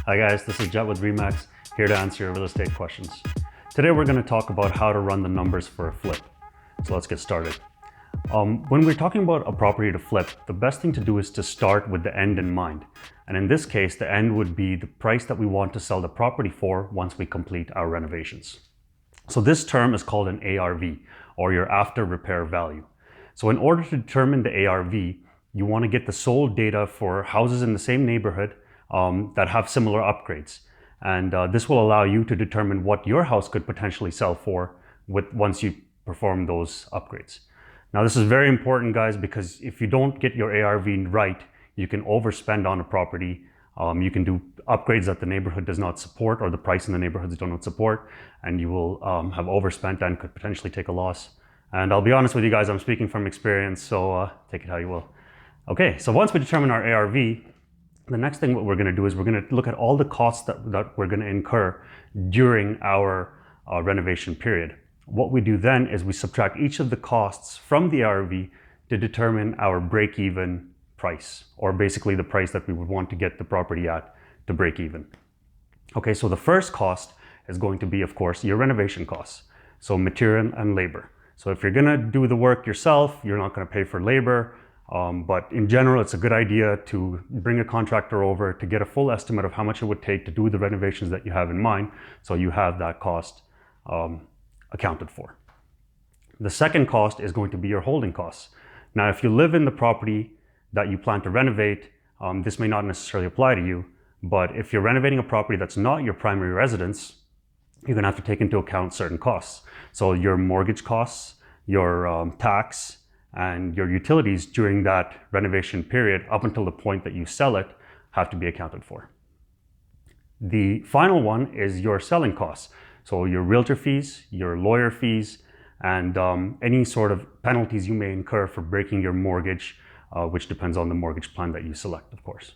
Hi guys, this is Jet with Remax, here to answer your real estate questions. Today we're going to talk about how to run the numbers for a flip. So let's get started. When we're talking about a property to flip, the best thing to do is to start with the end in mind. And in this case, the end would be the price that we want to sell the property for once we complete our renovations. So this term is called an ARV, or your after repair value. So in order to determine the ARV, you want to get the sold data for houses in the same neighborhood that have similar upgrades. And this will allow you to determine what your house could potentially sell for once you perform those upgrades. Now this is very important, guys, because if you don't get your ARV right, you can overspend on a property. You can do upgrades that the neighborhood does not support, or the price in the neighborhoods do not support, and you will have overspent and could potentially take a loss. And I'll be honest with you guys, I'm speaking from experience, so take it how you will. Okay, so once we determine our ARV, the next thing what we're going to do is we're going to look at all the costs that we're going to incur during our renovation period. What we do then is we subtract each of the costs from the ARV to determine our break-even price, or basically the price that we would want to get the property at to break even. Okay, so the first cost is going to be, of course, your renovation costs, so material and labor. So if you're going to do the work yourself, you're not going to pay for labor. But in general, it's a good idea to bring a contractor over to get a full estimate of how much it would take to do the renovations that you have in mind, so you have that cost accounted for. The second cost is going to be your holding costs. Now, if you live in the property that you plan to renovate, this may not necessarily apply to you, but if you're renovating a property that's not your primary residence, you're going to have to take into account certain costs. So your mortgage costs, your tax, and your utilities during that renovation period up until the point that you sell it have to be accounted for. The final one is your selling costs. So your realtor fees, your lawyer fees, and any sort of penalties you may incur for breaking your mortgage, which depends on the mortgage plan that you select, of course.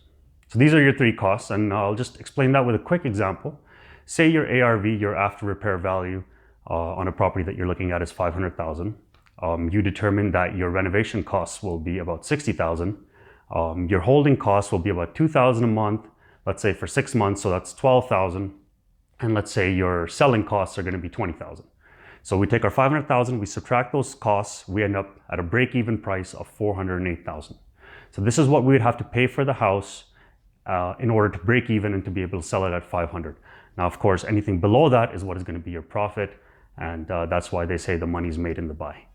So these are your three costs, and I'll just explain that with a quick example. Say your ARV, your after repair value on a property that you're looking at is $500,000. You determine that your renovation costs will be about $60,000. Your holding costs will be about $2,000 a month, let's say for 6 months, so that's $12,000. And let's say your selling costs are going to be $20,000. So we take our $500,000, we subtract those costs, we end up at a break-even price of $408,000. So this is what we would have to pay for the house in order to break even and to be able to sell it at $500,000. Now, of course, anything below that is what is going to be your profit, and that's why they say the money's made in the buy.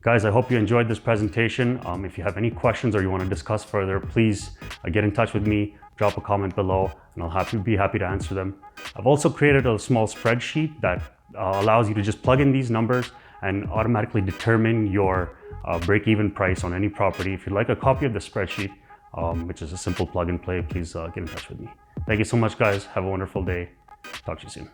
Guys, I hope you enjoyed this presentation. If you have any questions or you want to discuss further, please get in touch with me, drop a comment below, and I'll be happy to answer them. I've also created a small spreadsheet that allows you to just plug in these numbers and automatically determine your break-even price on any property. If you'd like a copy of the spreadsheet, which is a simple plug and play, please get in touch with me. Thank you so much, guys. Have a wonderful day. Talk to you soon.